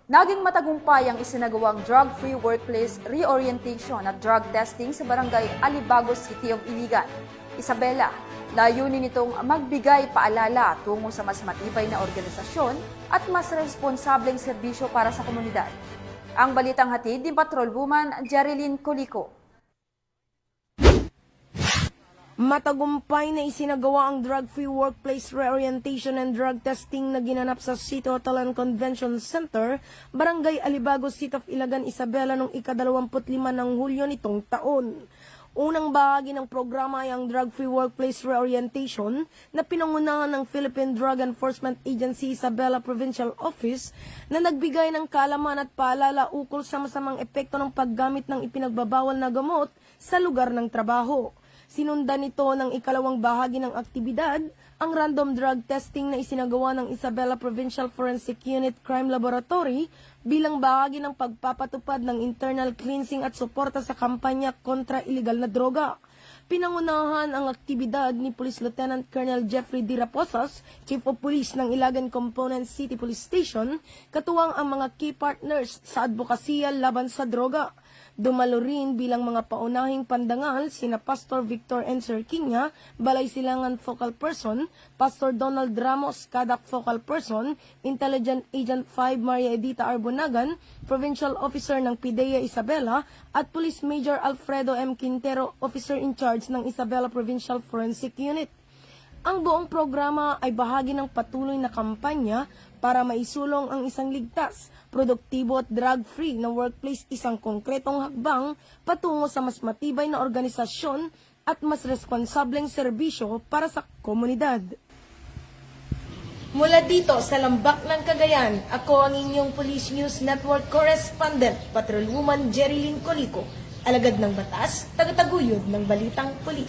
Naging matagumpay ang isinagawang drug-free workplace reorientation at drug testing sa barangay Alibagos City of Iligan. Isabela, layunin nitong magbigay paalala tungo sa mas matibay na organisasyon at mas responsableng serbisyo para sa komunidad. Ang balitang hatid ni Patrolwoman Jerilyn Colico. Matagumpay na isinagawa ang drug-free workplace reorientation and drug testing na ginanap sa City Hotel and Convention Center, Barangay Alibagos, City of Iligan, Isabela noong ika-25 ng Hulyo nitong taon. Unang bahagi ng programa ay ang drug-free workplace reorientation na pinangunahan ng Philippine Drug Enforcement Agency Isabela Provincial Office na nagbigay ng kaalaman at paalala ukol sa masamang epekto ng paggamit ng ipinagbabawal na gamot sa lugar ng trabaho. Sinundan nito ng ikalawang bahagi ng aktibidad, ang random drug testing na isinagawa ng Isabela Provincial Forensic Unit Crime Laboratory bilang bahagi ng pagpapatupad ng internal cleansing at suporta sa kampanya kontra iligal na droga. Pinangunahan ang aktibidad ni Police Lieutenant Colonel Jeffrey D. Raposas, Chief of Police ng Ilagan Component City Police Station, katuwang ang mga key partners sa advokasya laban sa droga. Dumalo rin bilang mga paunahing pandangal sina Pastor Victor N. Serquiña, Balay Silangan Focal Person, Pastor Donald Ramos, Kadak Focal Person, Intelligent Agent 5 Maria Edita Arbonagan, Provincial Officer ng PIDEA Isabela, at Police Major Alfredo M. Quintero, Officer in Charge ng Isabela Provincial Forensic Unit. Ang buong programa ay bahagi ng patuloy na kampanya para maisulong ang isang ligtas, produktibo at drug-free na workplace, isang konkretong hakbang patungo sa mas matibay na organisasyon at mas responsableng serbisyo para sa komunidad. Mula dito sa Lambak ng Cagayan, ako ang inyong Police News Network Correspondent, Patrolwoman Jerilyn Colico, alagad ng batas, tagataguyod ng Balitang Pulis.